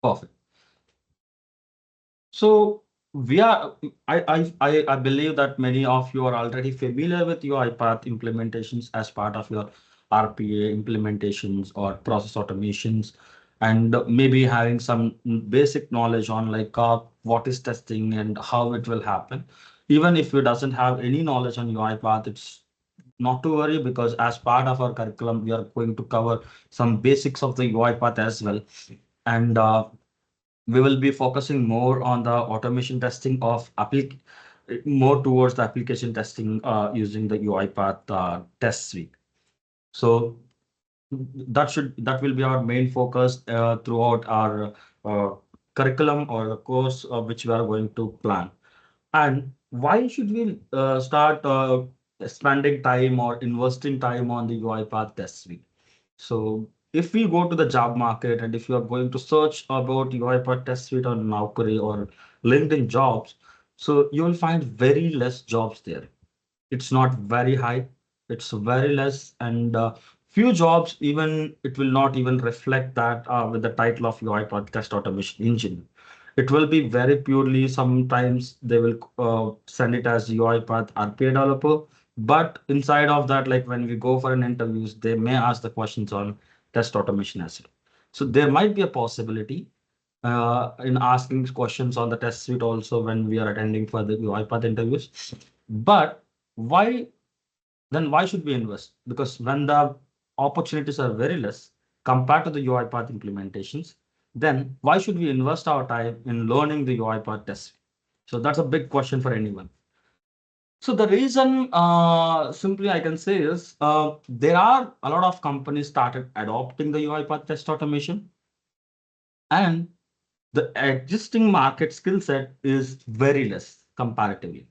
Perfect. So I believe that many of you are already familiar with UiPath implementations as part of your RPA implementations or process automations, and maybe having some basic knowledge on like what is testing and how it will happen. Even if you doesn't have any knowledge on UiPath, it's not to worry, because as part of our curriculum, we are going to cover some basics of the UiPath as well. And we will be focusing more on the automation testing of more towards the application testing using the UiPath test suite. So that will be our main focus throughout our uh, curriculum or the course which we are going to plan. And why should we start spending time or investing time on the UiPath test suite? So if we go to the job market and if you are going to search about UiPath test suite on Naukri or LinkedIn jobs, so you will find very less jobs there. It's not very high, it's very less, and few jobs even it will not even reflect that with the title of UiPath test automation engineer. It will be very purely, sometimes they will send it as UiPath RPA developer, but inside of that, like when we go for an interviews, they may ask the questions on test automation as well. So there might be a possibility in asking questions on the test suite also when we are attending for the UiPath interviews. But why why should we invest? Because when the opportunities are very less compared to the UiPath implementations, then why should we invest our time in learning the UiPath test? So that's a big question for anyone. So the reason simply I can say is there are a lot of companies started adopting the UiPath test automation, and the existing market skill set is very less comparatively.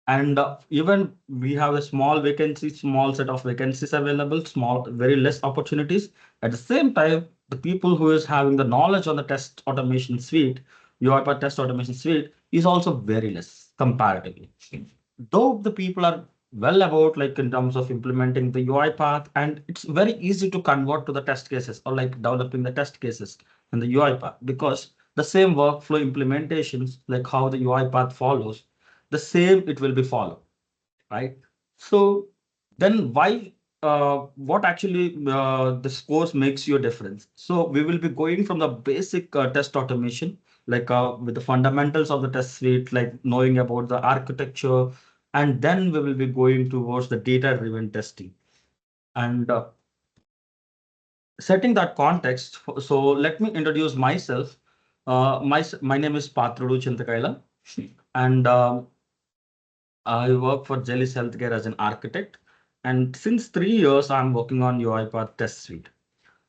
And even we have a small vacancy, small set of vacancies available, small, very less opportunities. At the same time, the people who is having the knowledge on the test automation suite, UiPath test automation suite, is also very less comparatively. Though the people are well about like in terms of implementing the UiPath, and it's very easy to convert to the test cases or like developing the test cases in the UiPath, because the same workflow implementations, like how the UiPath follows, the same it will be followed, right? So then why, what actually this course makes you a difference? So we will be going from the basic test automation, like with the fundamentals of the test suite, like knowing about the architecture, and then we will be going towards the data-driven testing. And setting that context, so let me introduce myself. My name is Patrudu Chintakaila, and I work for Jellis Healthcare as an architect. And since 3 years, I'm working on UiPath Test Suite.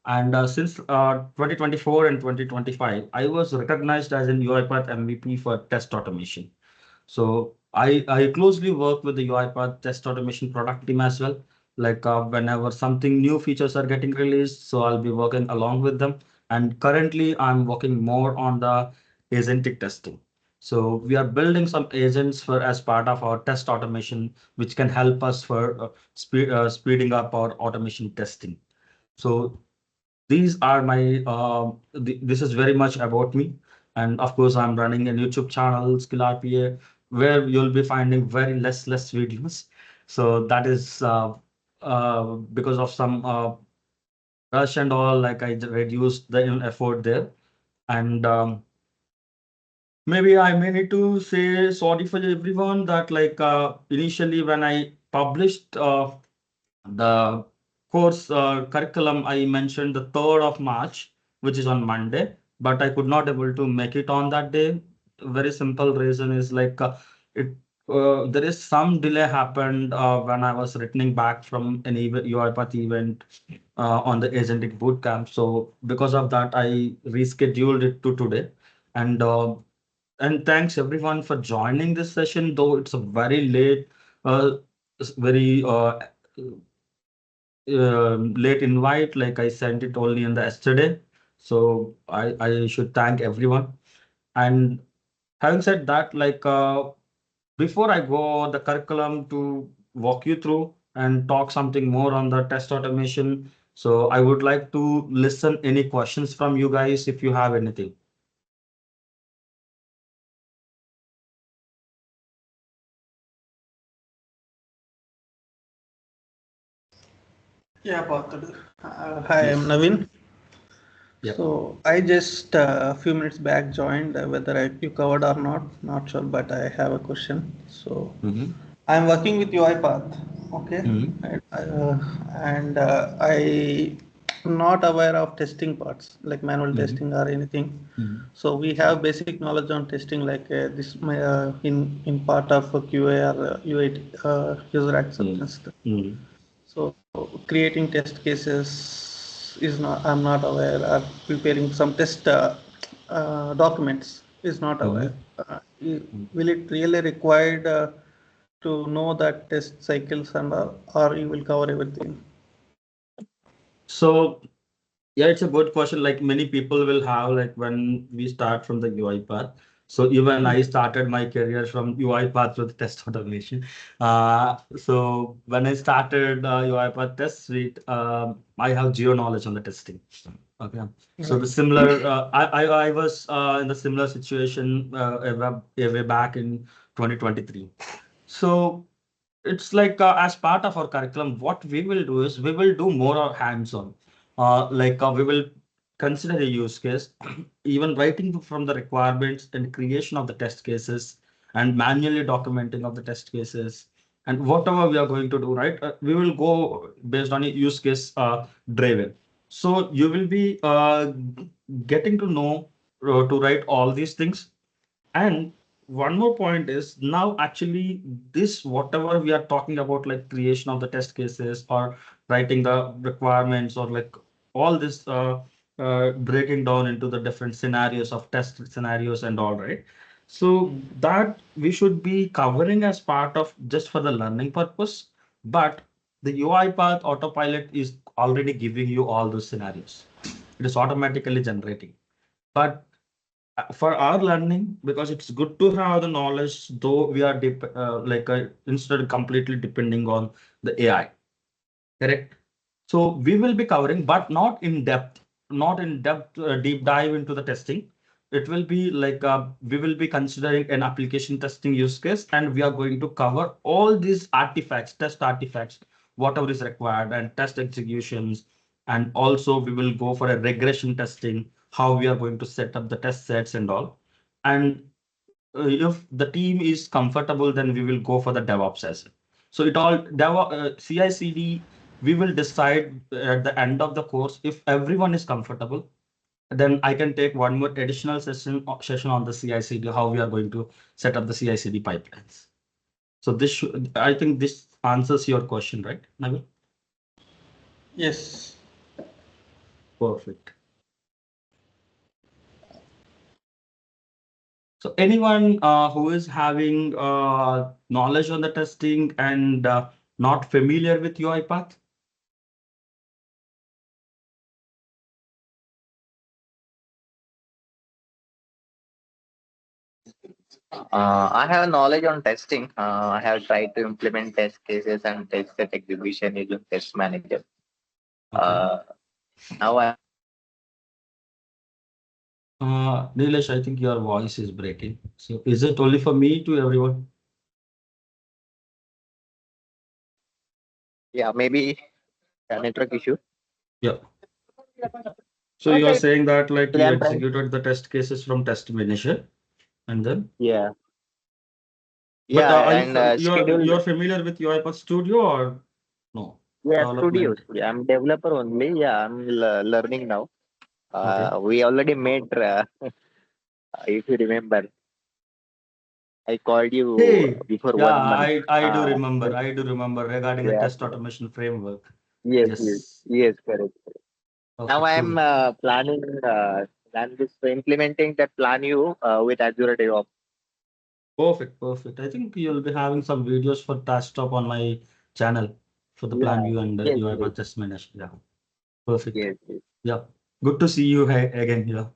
And since 2024 and 2025, I was recognized as an UiPath MVP for test automation. So I closely work with the UiPath test automation product team as well. Like whenever something new features are getting released, so I'll be working along with them. And currently, I'm working more on the agentic testing. So we are building some agents for as part of our test automation, which can help us for speeding up our automation testing. So these are my this is very much about me. And of course, I'm running a YouTube channel, Skill RPA, where you'll be finding very less videos. So that is because of some rush and all, like I reduced the effort there. And maybe I may need to say sorry for everyone that like initially when I published the course curriculum, I mentioned the 3rd of March, which is on Monday, but I could not able to make it on that day. Very simple reason is like it there is some delay happened when I was returning back from an UiPath event on the agentic bootcamp. So because of that, I rescheduled it to today. And thanks everyone for joining this session, though it's a very late, very late invite, like I sent it only in the yesterday. So I should thank everyone. And having said that, like before I go the curriculum to walk you through and talk something more on the test automation, so I would like to listen any questions from you guys if you have anything. Yeah, Patrudu. Hi, I'm Yes. Naveen. Yep. So I just a few minutes back joined. Whether you covered or not sure, but I have a question. So Mm-hmm. I'm working with UiPath, okay, Mm-hmm. and I am not aware of testing parts like manual Mm-hmm. testing or anything. Mm-hmm. So we have basic knowledge on testing like this in part of QA or UAT, user acceptance. Mm-hmm. So creating test cases is not, I'm not aware, or preparing some test documents is not aware. Will it really required to know that test cycles and all, or you will cover everything? So yeah, it's a good question. Like many people will have like when we start from the UI path. So even I started my career from UI path with test automation. So when I started UI path test suite, I have zero knowledge on the testing. Okay. So the Right. similar, I was in the similar situation way back in 2023. So it's like as part of our curriculum, what we will do is we will do more hands-on. We will consider a use case, even writing from the requirements and creation of the test cases and manually documenting of the test cases and whatever we are going to do, right? We will go based on a use case driven. So you will be getting to know to write all these things. And one more point is now actually this whatever we are talking about like creation of the test cases or writing the requirements or like all this breaking down into the different scenarios of test scenarios and all right. So that we should be covering as part of just for the learning purpose. But the UiPath Autopilot is already giving you all those scenarios. It is automatically generating. But for our learning because it's good to have the knowledge though we are instead of completely depending on the AI, correct? So we will be covering but not in depth, not in depth deep dive into the testing. It will be like we will be considering an application testing use case and we are going to cover all these artifacts, test artifacts, whatever is required and test executions. And also we will go for a regression testing, how we are going to set up the test sets and all. And if the team is comfortable, then we will go for the DevOps as well. So it all CI/CD, we will decide at the end of the course if everyone is comfortable. Then I can take one more additional session on the CI/CD, how we are going to set up the CI/CD pipelines. So I think this answers your question, right, Nabil? Yes. Perfect. So anyone who is having knowledge on the testing and not familiar with UiPath? I have knowledge on testing. I have tried to implement test cases and test set execution using Test Manager. Okay. Uh, now I Nilesh, I think your voice is breaking. So is it only for me to everyone? yeah maybe a network issue. Yeah. So you are Okay. saying that like Actually, you I'm trying. executed the test cases from test manager and then, Yeah, but yeah, are you and scheduled. you're familiar with UiPath Studio or no? Yeah, studio. Development. Studio. I'm developer only. Yeah, I'm learning now. Okay. We already made. If you remember, I called you Hey, before yeah, 1 month. I do remember. I do remember regarding the Yeah. test automation framework. Yes. Yes. Yes. Yes. Correct. Okay, Now I'm cool. planning plan this implementing that plan you with Azure DevOps. Perfect, perfect. I think you'll be having some videos for TaskTop on my channel for the plan Yeah. view and Yes. Yes. UiPath test manager. Yeah, perfect. Yes. Yes. Yeah, good to see you again here.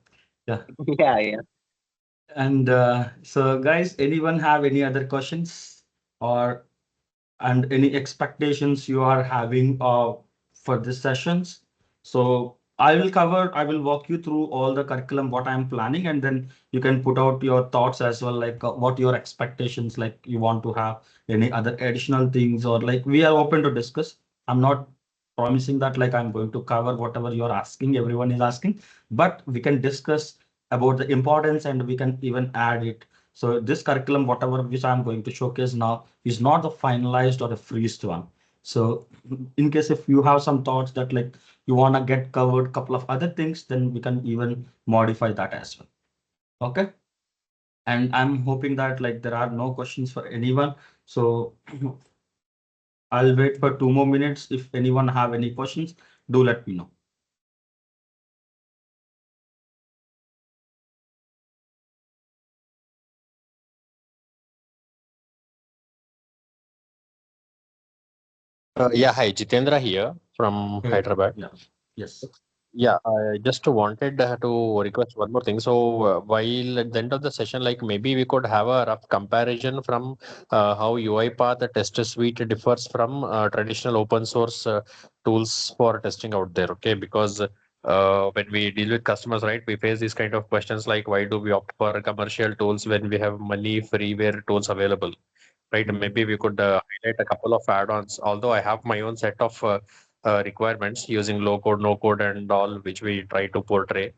Yeah, Yeah. Yeah. and so guys, anyone have any other questions or and any expectations you are having for this sessions? So I will walk you through all the curriculum, what I'm planning, and then you can put out your thoughts as well, like what your expectations, like you want to have any other additional things, or like we are open to discuss. I'm not promising that like I'm going to cover whatever you're asking, everyone is asking, but we can discuss about the importance and we can even add it. So this curriculum, whatever which I'm going to showcase now, is not the finalized or a freezed one. So in case if you have some thoughts that like you want to get covered couple of other things, then we can even modify that as well. Okay. And I'm hoping that like there are no questions for anyone. So I'll wait for 2 more minutes. If anyone have any questions, do let me know. Yeah, hi, Jitendra here from Okay. Hyderabad. Yeah. Yes. Yeah, I just wanted to request one more thing. So, while at the end of the session, like maybe we could have a rough comparison from how UiPath the test suite differs from traditional open source tools for testing out there. Okay, because when we deal with customers, right, we face these kind of questions like why do we opt for commercial tools when we have money freeware tools available? Right, maybe we could highlight a couple of add-ons. Although I have my own set of requirements using low code, no code, and all, which we try to portray.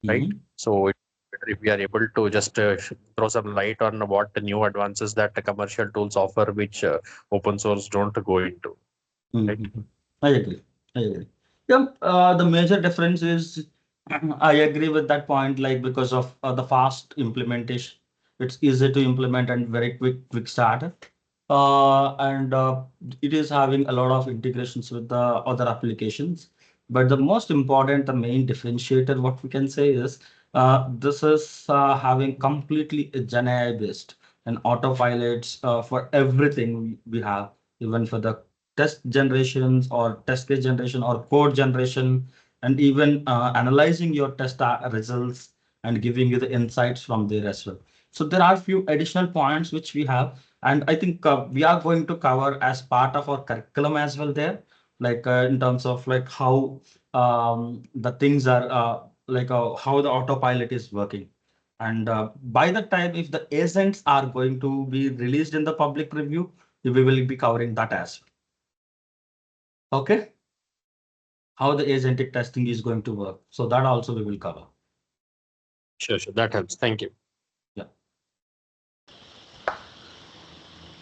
Right. So better if we are able to just throw some light on what the new advances that the commercial tools offer, which open source don't go into. Right. I agree. I agree. Yeah, the major difference is I agree with that point, like because of the fast implementation. It's easy to implement and very quick start. And it is having a lot of integrations with the other applications. But the most important, the main differentiator, what we can say is this is having completely Gen AI based and autopilots for everything we have, even for the test generations or test case generation or code generation, and even analyzing your test results and giving you the insights from there as well. So there are a few additional points which we have, and I think we are going to cover as part of our curriculum as well there, like in terms of like how the things are like how the autopilot is working. And by the time if the agents are going to be released in the public review, we will be covering that as well. Okay, how the agentic testing is going to work. So that also we will cover. Sure, sure. That helps. Thank you. Yeah.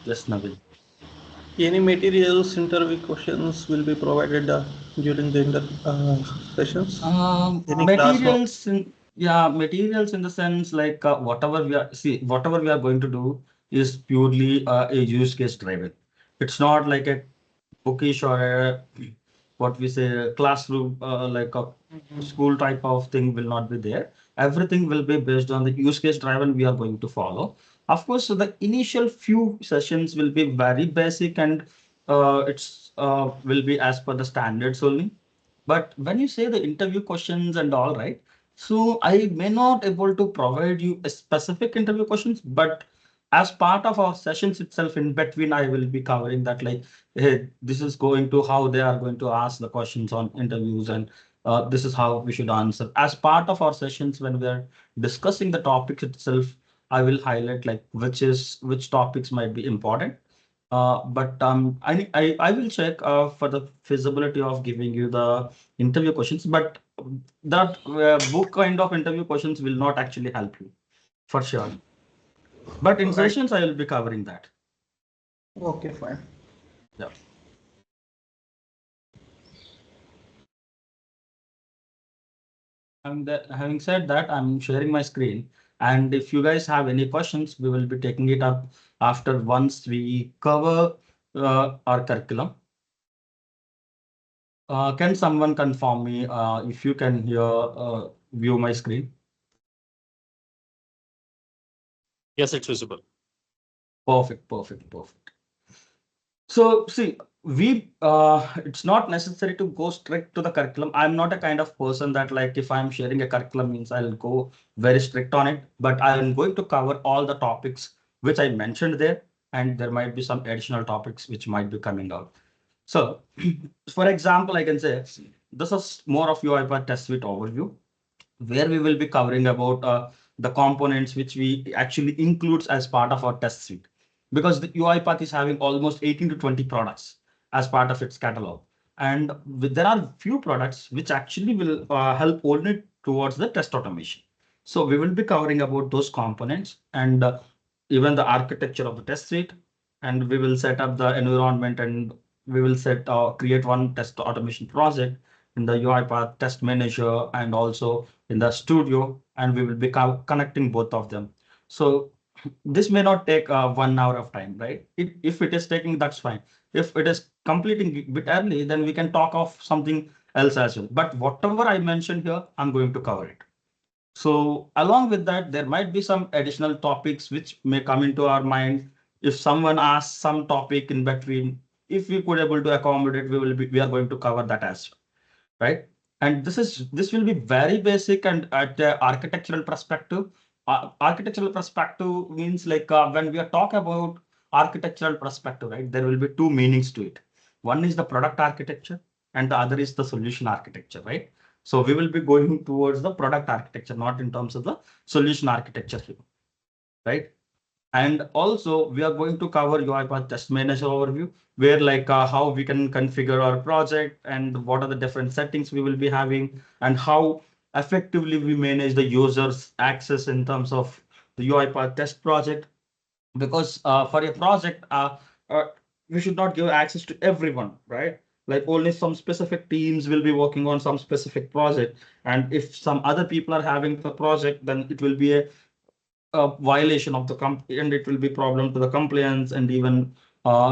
Yes, Navin. Any materials, interview questions will be provided during the sessions? Any classroom? Materials in, yeah, materials in the sense like whatever we are going to do is purely a use case driven. It's not like a bookish or a, what we say, a classroom like a school type of thing will not be there. Everything will be based on the use case driven we are going to follow. Of course, so the initial few sessions will be very basic and it's will be as per the standards only. But when you say the interview questions and all, right? So I may not able to provide you a specific interview questions, but as part of our sessions itself in between, I will be covering that like, hey, this is going to how they are going to ask the questions on interviews and this is how we should answer. As part of our sessions, when we are discussing the topics itself, I will highlight like which topics might be important. But I will check for the feasibility of giving you the interview questions, but that book kind of interview questions will not actually help you for sure. But in Right. sessions, I will be covering that. Okay, fine. Yeah. And having said that, I'm sharing my screen. And if you guys have any questions, we will be taking it up after once we cover our curriculum. Can someone confirm me if you can hear view my screen? Yes, it's visible. Perfect, perfect, perfect. So see, it's not necessary to go strict to the curriculum. I'm not a kind of person that like if I'm sharing a curriculum means I'll go very strict on it, but I'm going to cover all the topics which I mentioned there, and there might be some additional topics which might be coming out. So for example, I can say this is more of UiPath test suite overview, where we will be covering about the components which we actually includes as part of our test suite, because the UiPath is having almost 18 to 20 products as part of its catalog. And there are few products which actually will help only towards the test automation. So we will be covering about those components and even the architecture of the test suite, and we will set up the environment, and we will create one test automation project in the UiPath test manager and also in the studio, and we will be connecting both of them. So this may not take 1 hour of time, right? If it is taking, that's fine. If it is completing a bit early, then we can talk of something else as well. But whatever I mentioned here, I'm going to cover it. So along with that, there might be some additional topics which may come into our mind. If someone asks some topic in between, if we could able to accommodate, we are going to cover that as well, right? And this will be very basic and at the architectural perspective. Architectural perspective means like when we are talking about architectural perspective, right? There will be two meanings to it. One is the product architecture, and the other is the solution architecture, right? So we will be going towards the product architecture, not in terms of the solution architecture here, right? And also we are going to cover UiPath Test Manager overview, where like how we can configure our project and what are the different settings we will be having and how effectively we manage the users access in terms of the UiPath test project. Because for a project, uh, we should not give access to everyone, right? Like only some specific teams will be working on some specific project. And if some other people are having the project, then it will be a violation of the and it will be problem to the compliance, and even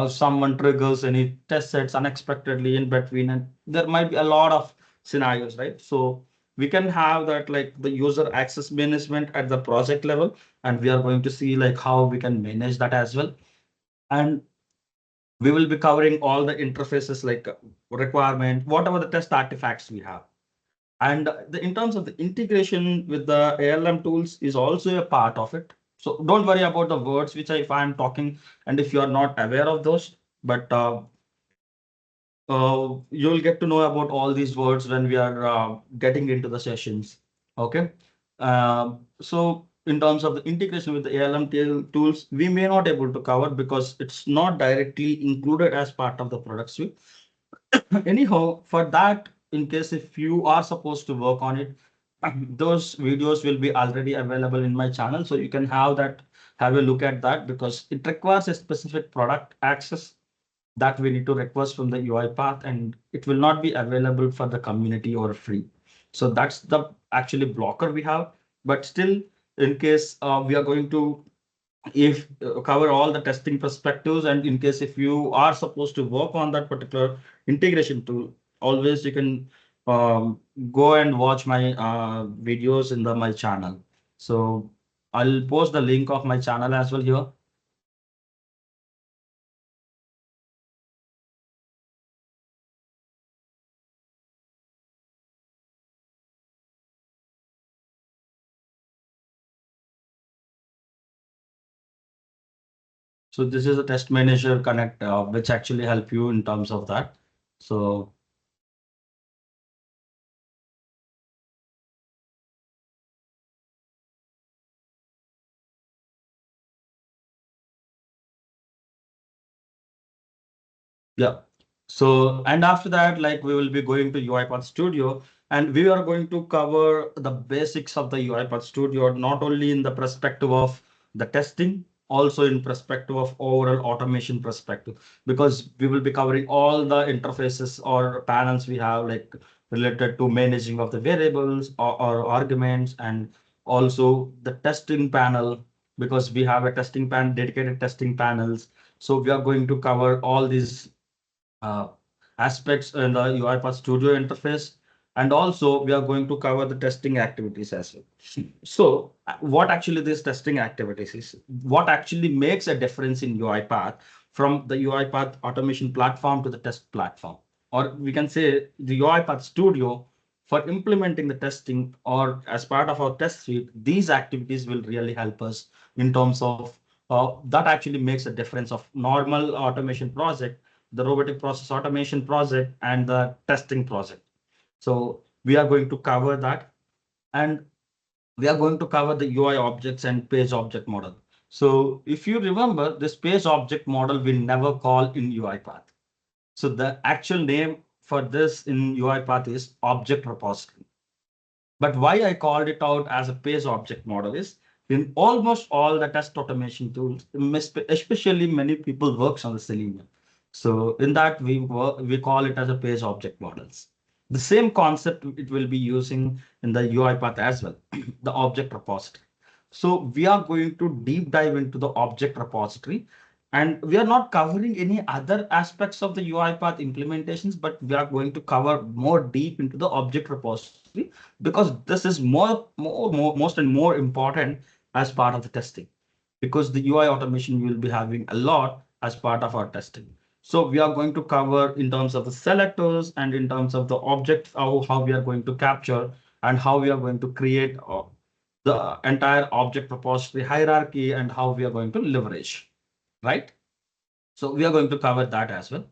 someone triggers any test sets unexpectedly in between, and there might be a lot of scenarios, right? So we can have that like the user access management at the project level, and we are going to see like how we can manage that as well. And we will be covering all the interfaces like requirement, whatever the test artifacts we have. And in terms of the integration with the ALM tools is also a part of it. So don't worry about the words which if I'm talking, and if you are not aware of those, but you'll get to know about all these words when we are getting into the sessions. Okay. So in terms of the integration with the ALM tools, we may not able to cover because it's not directly included as part of the product suite. Anyhow, for that, in case if you are supposed to work on it, those videos will be already available in my channel. So you can have a look at that, because it requires a specific product access that we need to request from the UiPath, and it will not be available for the community or free. So that's the actually blocker we have. But still, in case we are going to if cover all the testing perspectives, and in case if you are supposed to work on that particular integration tool, always you can go and watch my videos in my channel. So I'll post the link of my channel as well here. So this is a test manager connect, which actually help you in terms of that. So yeah. So, and after that, like we will be going to UiPath Studio, and we are going to cover the basics of the UiPath Studio, not only in the perspective of the testing, also in perspective of overall automation perspective, because we will be covering all the interfaces or panels we have like related to managing of the variables or arguments, and also the testing panel, because we have a dedicated testing panels. So we are going to cover all these uh, aspects in the UiPath Studio interface. And also we are going to cover the testing activities as well. So what actually this testing activities is, what actually makes a difference in UiPath from the UiPath automation platform to the test platform, or we can say the UiPath Studio for implementing the testing, or as part of our test suite, these activities will really help us in terms of that actually makes a difference of normal automation project, the robotic process automation project, and the testing project. So we are going to cover that, and we are going to cover the UI objects and page object model. So if you remember, this page object model we never call in UiPath. So the actual name for this in UiPath is object repository. But why I called it out as a page object model is in almost all the test automation tools, especially many people works on the Selenium. So in that we call it as a page object models. The same concept it will be using in the UiPath as well, the object repository. So we are going to deep dive into the object repository, and we are not covering any other aspects of the UiPath implementations, but we are going to cover more deep into the object repository because this is most and more important as part of the testing, because the UI automation will be having a lot as part of our testing. So we are going to cover in terms of the selectors and in terms of the objects, how we are going to capture and how we are going to create the entire object repository hierarchy and how we are going to leverage, right? So we are going to cover that as well.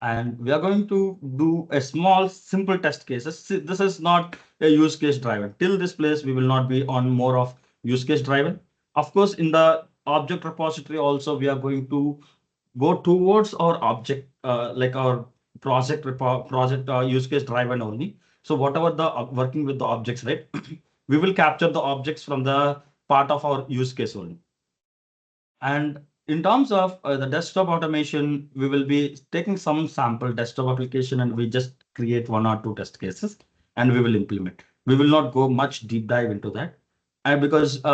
And we are going to do a small simple test cases. This is not a use case driven. Till this place, we will not be on more of use case driven. Of course, in the object repository also, we are going to go towards our object, like our project use case driven only. So whatever the working with the objects, right? We will capture the objects from the part of our use case only. And in terms of the desktop automation, we will be taking some sample desktop application and we just create 1 or 2 test cases and we will implement. We will not go much deep dive into that. And because it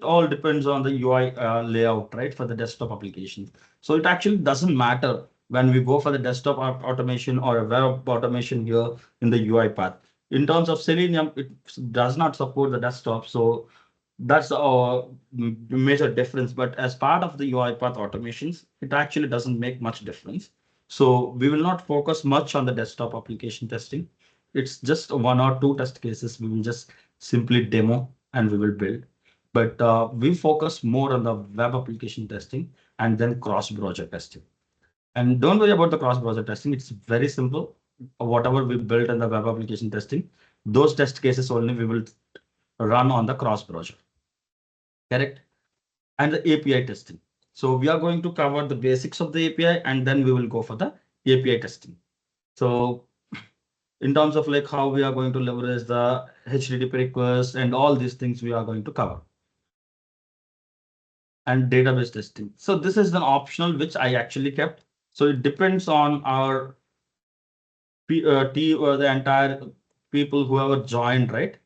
all depends on the UI layout, right, for the desktop application. So it actually doesn't matter when we go for the desktop automation or a web automation here in the UiPath. In terms of Selenium, it does not support the desktop. So that's a major difference. But as part of the UiPath automations, it actually doesn't make much difference. So we will not focus much on the desktop application testing. It's just 1 or 2 test cases. We will just simply demo and we will build. But we focus more on the web application testing and then cross-browser testing. And don't worry about the cross-browser testing. It's very simple. Whatever we built in the web application testing, those test cases only we will run on the cross-browser. Correct? And the API testing. So we are going to cover the basics of the API and then we will go for the API testing. So in terms of like how we are going to leverage the HTTP requests and all these things we are going to cover. And database testing. So this is an optional which I actually kept. So it depends on our team or the entire people who have joined, right?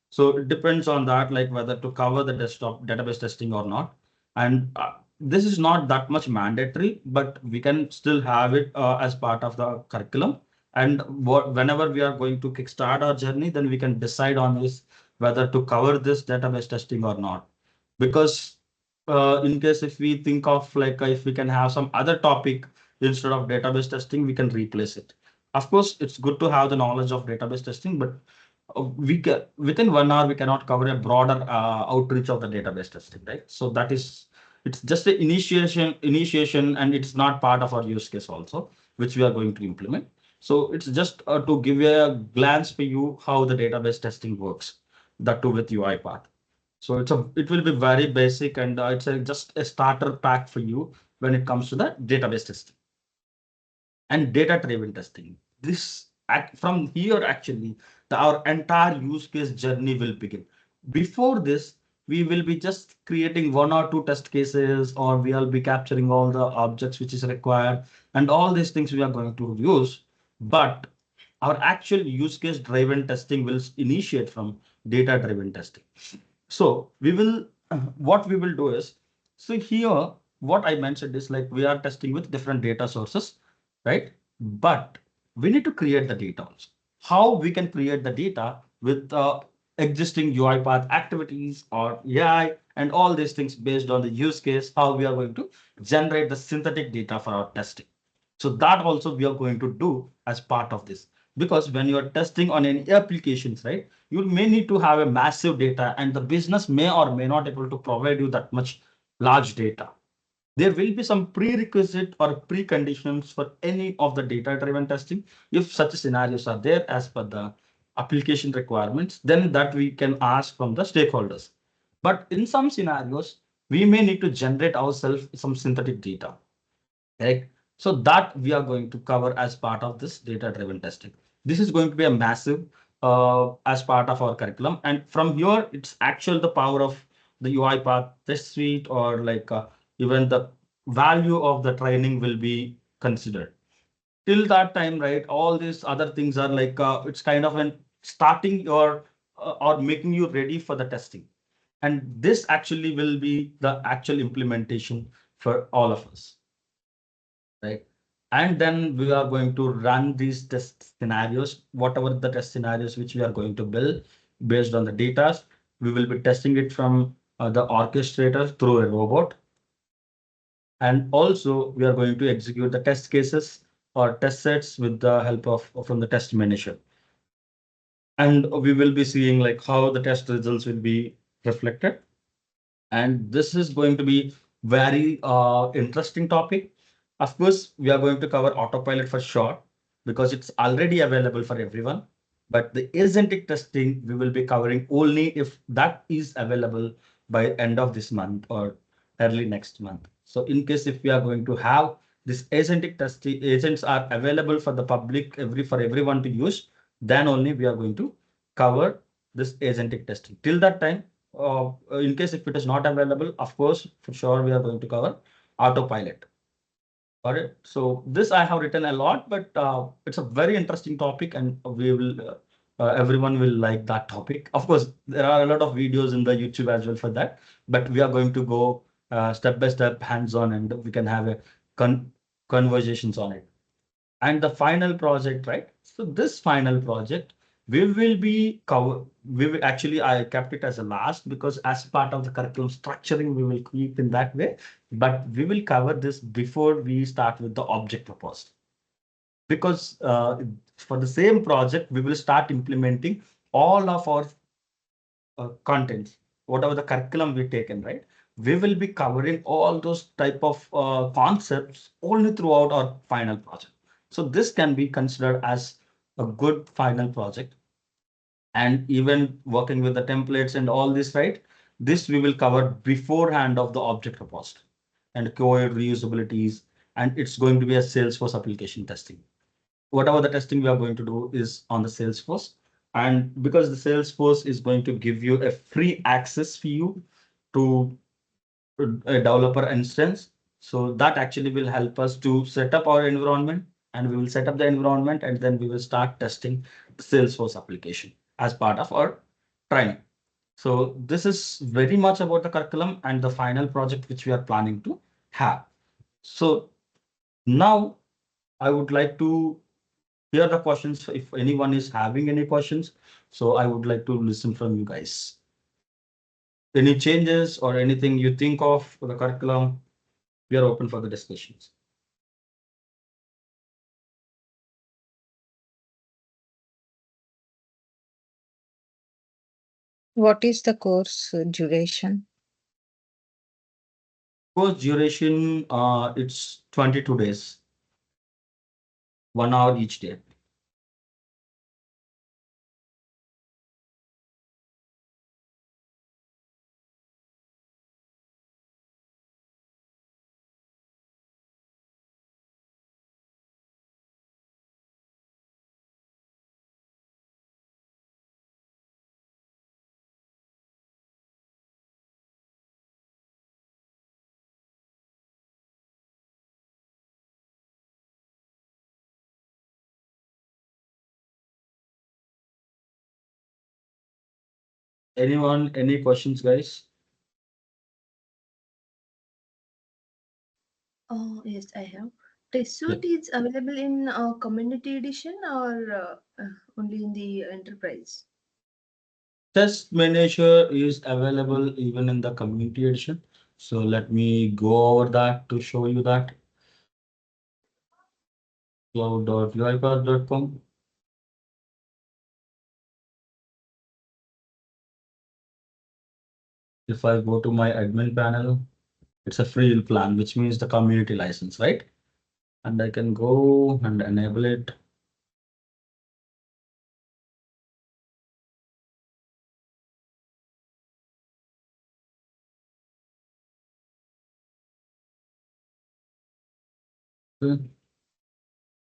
So it depends on that, like whether to cover the desktop database testing or not. And this is not that much mandatory, but we can still have it as part of the curriculum. And whenever we are going to kickstart our journey, then we can decide on this whether to cover this database testing or not. Because in case if we think of like if we can have some other topic instead of database testing, we can replace it. Of course, it's good to have the knowledge of database testing, but we can within 1 hour we cannot cover a broader outreach of the database testing, right? So that is it's just the initiation and it's not part of our use case also, which we are going to implement. So it's just to give you a glance for you how the database testing works, that too with UiPath. So it will be very basic and it's just a starter pack for you when it comes to the database testing and data-driven testing. This from here actually our entire use case journey will begin. Before this, we will be just creating 1 or 2 test cases, or we will be capturing all the objects which is required, and all these things we are going to use. But our actual use case driven testing will initiate from data-driven testing. So we will, what we will do is, so here, what I mentioned is like we are testing with different data sources, right? But we need to create the data also. How we can create the data with existing UiPath activities or AI and all these things based on the use case, how we are going to generate the synthetic data for our testing. So that also we are going to do as part of this. Because when you are testing on any applications, right, you may need to have a massive data and the business may or may not able to provide you that much large data. There will be some prerequisite or preconditions for any of the data-driven testing. If such scenarios are there as per the application requirements, then that we can ask from the stakeholders. But in some scenarios, we may need to generate ourselves some synthetic data. Right? So that we are going to cover as part of this data-driven testing. This is going to be a massive as part of our curriculum. And from here, it's actual the power of the UiPath test suite, or like even the value of the training will be considered. Till that time, right, all these other things are like it's kind of an starting your or making you ready for the testing. And this actually will be the actual implementation for all of us, right? And then we are going to run these test scenarios, whatever the test scenarios which we are going to build based on the data. We will be testing it from the orchestrator through a robot. And also we are going to execute the test cases or test sets with the help of from the test manager. And we will be seeing like how the test results will be reflected. And this is going to be very interesting topic. Of course, we are going to cover Autopilot for sure because it's already available for everyone. But the agentic testing we will be covering only if that is available by end of this month or early next month. So in case if we are going to have this agentic testing agents are available for the public for everyone to use, then only we are going to cover this agentic testing. Till that time, in case if it is not available, of course, for sure, we are going to cover Autopilot. Got it. So this I have written a lot, but it's a very interesting topic, and we will everyone will like that topic. Of course, there are a lot of videos in the YouTube as well for that, but we are going to go step by step, hands-on, and we can have a conversations on it. And the final project, right? So this final project, we will be cover. We will actually I kept it as a last because as part of the curriculum structuring, we will keep in that way. But we will cover this before we start with the object proposed. Because for the same project, we will start implementing all of our contents, whatever the curriculum we taken, right? We will be covering all those type of concepts only throughout our final project. So this can be considered as a good final project. And even working with the templates and all this, right? This we will cover beforehand of the object proposed and code reusabilities. And it's going to be a Salesforce application testing. Whatever the testing we are going to do is on the Salesforce. And because the Salesforce is going to give you a free access for you to a developer instance. So that actually will help us to set up our environment, and we will set up the environment, and then we will start testing the Salesforce application as part of our training. So this is very much about the curriculum and the final project which we are planning to have. So now I would like to hear the questions if anyone is having any questions. So I would like to listen from you guys. Any changes or anything you think of for the curriculum? We are open for the discussions. What is the course duration? Course duration, it's 22 days, 1 hour each day. Anyone, any questions, guys? Yes, I have. Test suite is available in community edition or only in the enterprise? Test manager is available even in the community edition. So let me go over that to show you that. cloud.uipath.com. If I go to my admin panel, it's a free plan, which means the community license, right? And I can go and enable it. Okay.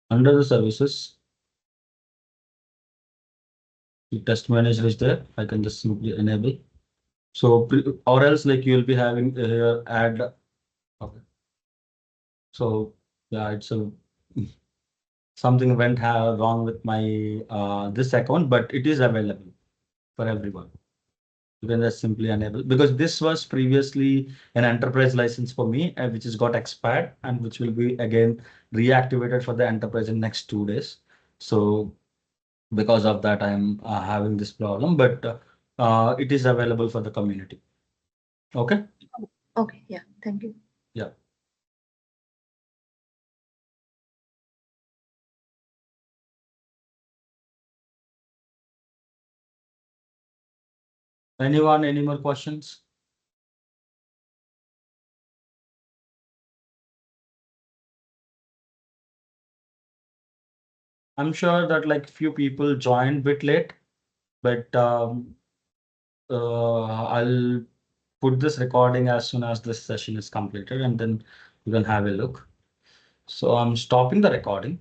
Under the services, the test manager is there. I can just simply enable. So or else like you'll be having here add. Okay. So yeah, it's a something went wrong with my this account, but it is available for everyone. You can just simply enable, because this was previously an enterprise license for me, which has got expired and which will be again reactivated for the enterprise in next 2 days. So because of that, I'm having this problem, but it is available for the community. Okay. Okay. Yeah. Thank you. Yeah. Anyone, any more questions? I'm sure that like few people joined a bit late, but I'll put this recording as soon as this session is completed, and then you can have a look. So I'm stopping the recording.